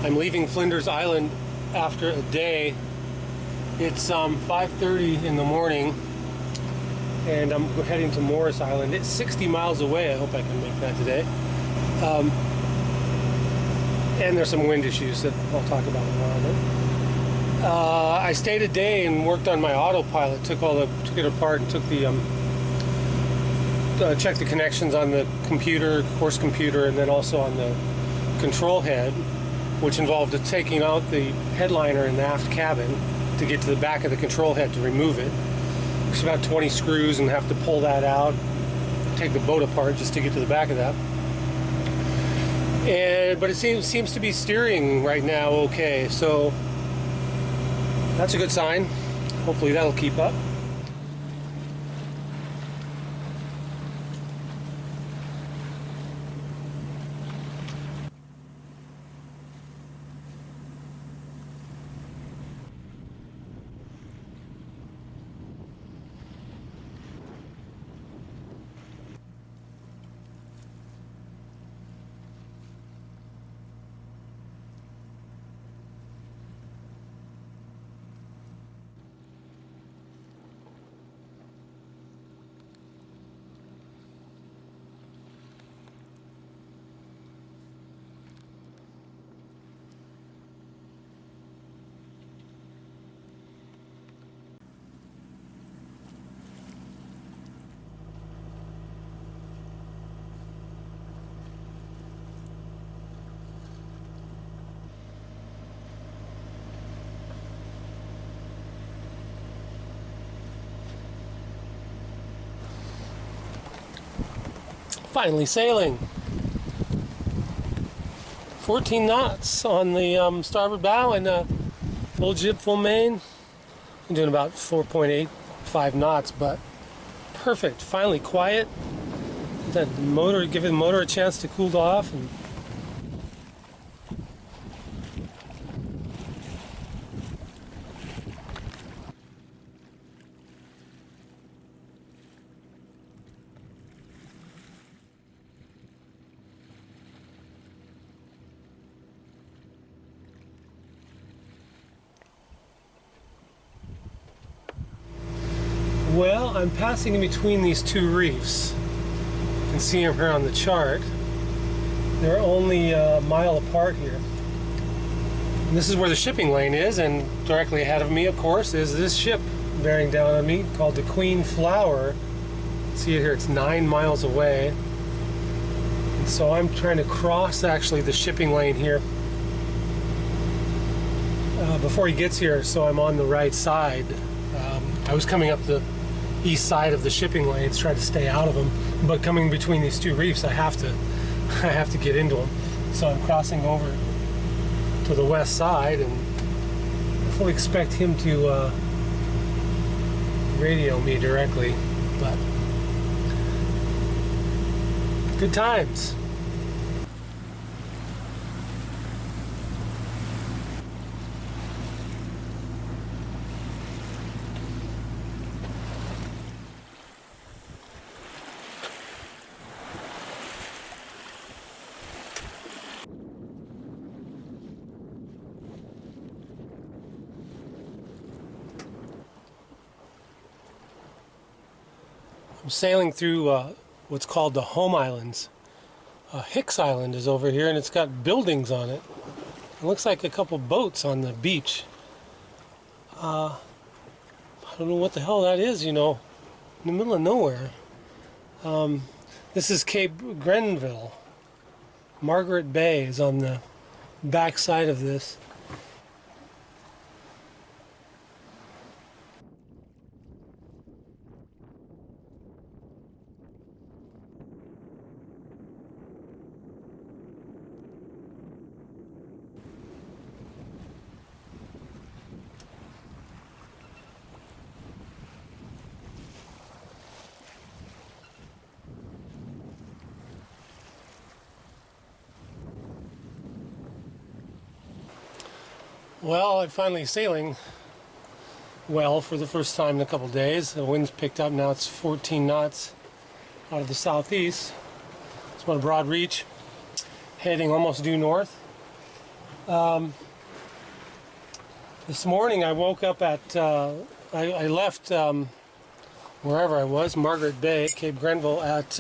I'm leaving Flinders Island after a day. It's 5:30 in the morning, and I'm heading to Morris Island. It's 60 miles away. I hope I can make that today. And there's some wind issues that I'll talk about in a while. I stayed a day and worked on my autopilot. Took it apart and took checked the connections on the computer, course computer, and then also on the control head, which involved taking out the headliner in the aft cabin to get to the back of the control head to remove it. It's about 20 screws and have to pull that out, take the boat apart just to get to the back of that. But it seems to be steering right now okay, so that's a good sign. Hopefully that'll keep up. Finally sailing. 14 knots on the starboard bow and full jib, full main. I'm doing about 4.85 knots, but perfect. Finally quiet. That motor, giving the motor a chance to cool off. And well, I'm passing in between these two reefs. You can see them here on the chart. They're only a mile apart here. And this is where the shipping lane is, and directly ahead of me, of course, is this ship bearing down on me called the Queen Flower. See it here, it's 9 miles away. And so I'm trying to cross actually the shipping lane here before he gets here, so I'm on the right side. I was coming up the east side of the shipping lanes, trying to stay out of them, but coming between these two reefs, I have to get into them. So I'm crossing over to the west side, and I fully expect him to radio me directly, but good times. I'm sailing through what's called the Home Islands. Hicks Island is over here, and it's got buildings on it. It looks like a couple boats on the beach. I don't know what the hell that is, you know, in the middle of nowhere. This is Cape Grenville. Margaret Bay is on the back side of this. Well, I'm finally sailing well for the first time in a couple days. The wind's picked up. Now it's 14 knots out of the southeast. It's about a broad reach, heading almost due north. This morning I woke up at, I left wherever I was, Margaret Bay, Cape Grenville, at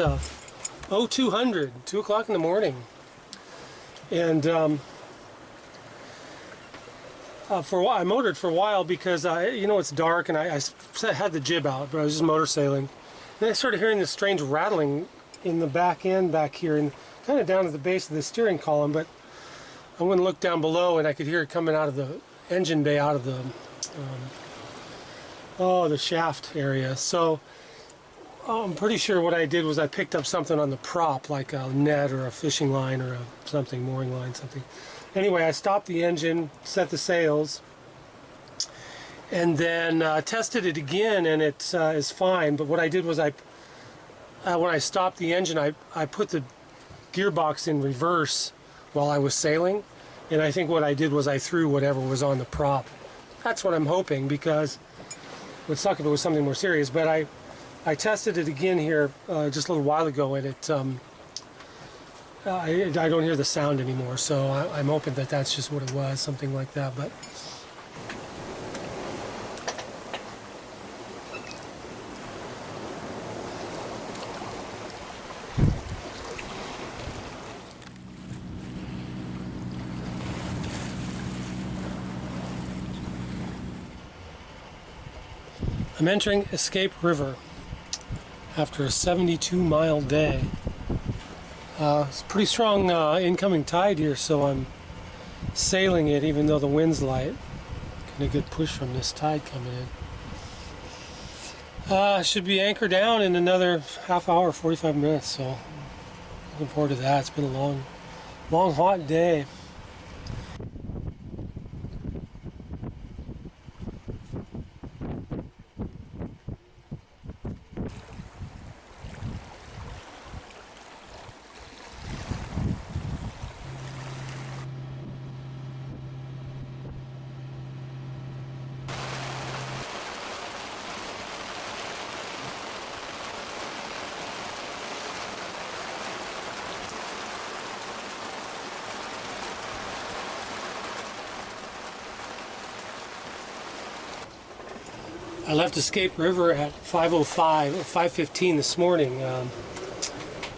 0200, 2 o'clock in the morning. And for a while, I motored for a while because, it's dark and I had the jib out, but I was just motor sailing. And I started hearing this strange rattling in the back end back here and kind of down at the base of the steering column, but I went and looked down below and I could hear it coming out of the engine bay, out of the the shaft area. So I'm pretty sure what I did was I picked up something on the prop, like a net or a fishing line or something, mooring line, something. Anyway, I stopped the engine, set the sails, and then tested it again, and it is fine. But what I did was when I stopped the engine, I put the gearbox in reverse while I was sailing, and I think what I did was I threw whatever was on the prop. That's what I'm hoping, because it would suck if it was something more serious. But I tested it again here just a little while ago, and it I don't hear the sound anymore. So I'm hoping that that's just what it was, something like that. But I'm entering Escape River after a 72-mile day. It's a pretty strong incoming tide here, so I'm sailing it even though the wind's light. Getting a good push from this tide coming in. Should be anchored down in another half hour, 45 minutes, so looking forward to that. It's been a long hot day. I left Escape River at 5:05 or 5:15 this morning.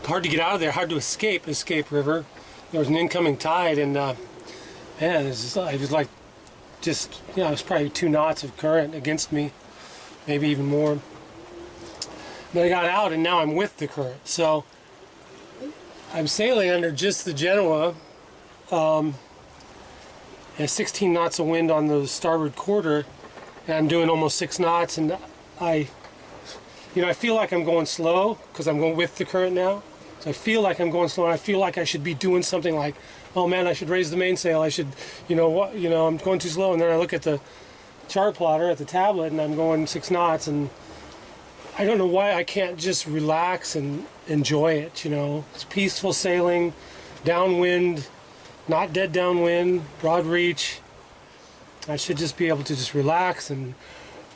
Hard to get out of there, hard to escape Escape River. There was an incoming tide, and man, it was like it was probably 2 knots of current against me, maybe even more. Then I got out, and now I'm with the current. So I'm sailing under just the Genoa, and 16 knots of wind on the starboard quarter. And I'm doing almost 6 knots, and I feel like I'm going slow because I'm going with the current now. So I feel like I'm going slow, and I feel like I should be doing something like, oh man, I should raise the mainsail. I should, I'm going too slow. And then I look at the chart plotter at the tablet, and I'm going 6 knots, and I don't know why I can't just relax and enjoy it. It's peaceful sailing, downwind, not dead downwind, broad reach. I should just be able to just relax and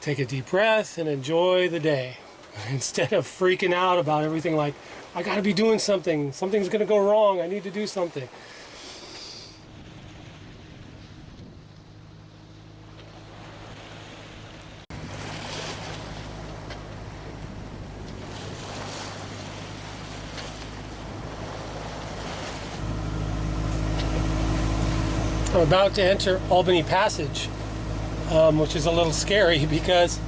take a deep breath and enjoy the day instead of freaking out about everything like, I gotta be doing something, something's gonna go wrong, I need to do something. I'm about to enter Albany Passage, which is a little scary because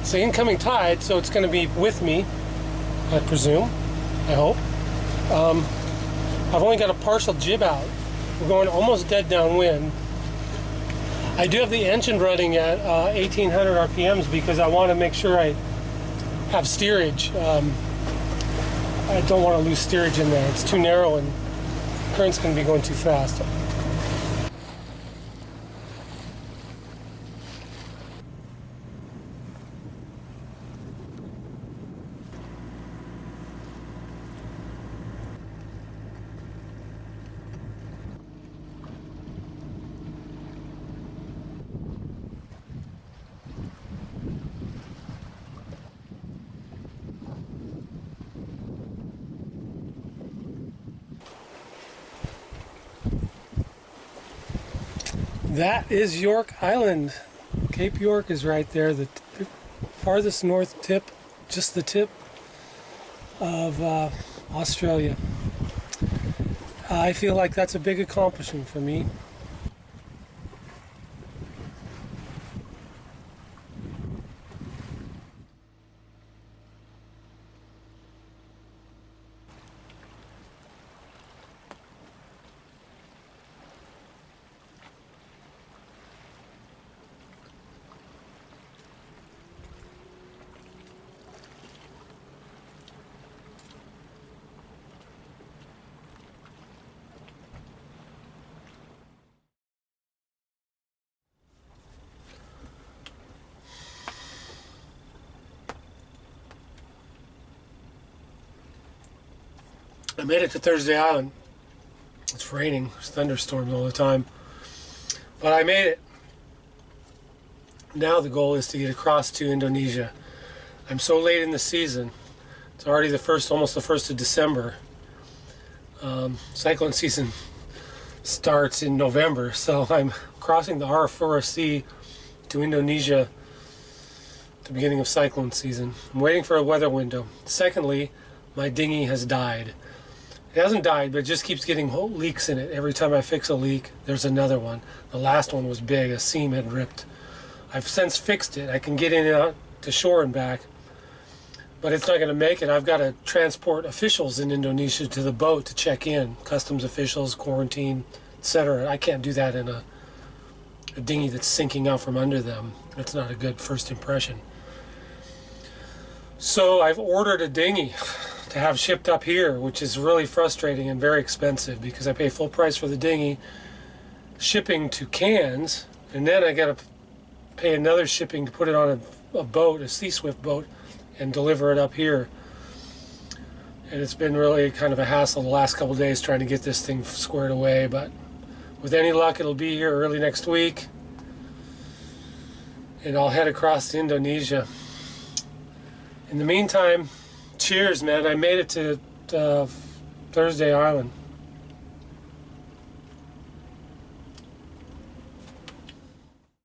it's the incoming tide, so it's going to be with me, I presume, I hope. I've only got a partial jib out. We're going almost dead downwind. I do have the engine running at 1800 RPMs because I want to make sure I have steerage. I don't want to lose steerage in there. It's too narrow and current's going to be going too fast. That is York Island. Cape York is right there, the farthest north tip, just the tip of Australia. I feel like that's a big accomplishment for me. I made it to Thursday Island. It's raining, there's thunderstorms all the time, but I made it. Now the goal is to get across to Indonesia. I'm so late in the season. It's already almost the 1st of December. Cyclone season starts in November, so I'm crossing the Rassy to Indonesia at the beginning of cyclone season. I'm waiting for a weather window. Secondly, my dinghy has died. It hasn't died, but it just keeps getting whole leaks in it. Every time I fix a leak, there's another one. The last one was big, a seam had ripped. I've since fixed it. I can get in and out to shore and back, but it's not going to make it. I've got to transport officials in Indonesia to the boat to check in, customs officials, quarantine, etc. I can't do that in a dinghy that's sinking out from under them. That's not a good first impression. So I've ordered a dinghy to have shipped up here, which is really frustrating and very expensive because I pay full price for the dinghy, shipping to Cairns, and then I got to pay another shipping to put it on a boat, a Sea Swift boat, and deliver it up here. And it's been really kind of a hassle the last couple of days trying to get this thing squared away, but with any luck it'll be here early next week, and I'll head across to Indonesia. In the meantime, cheers, man. I made it to Thursday Island.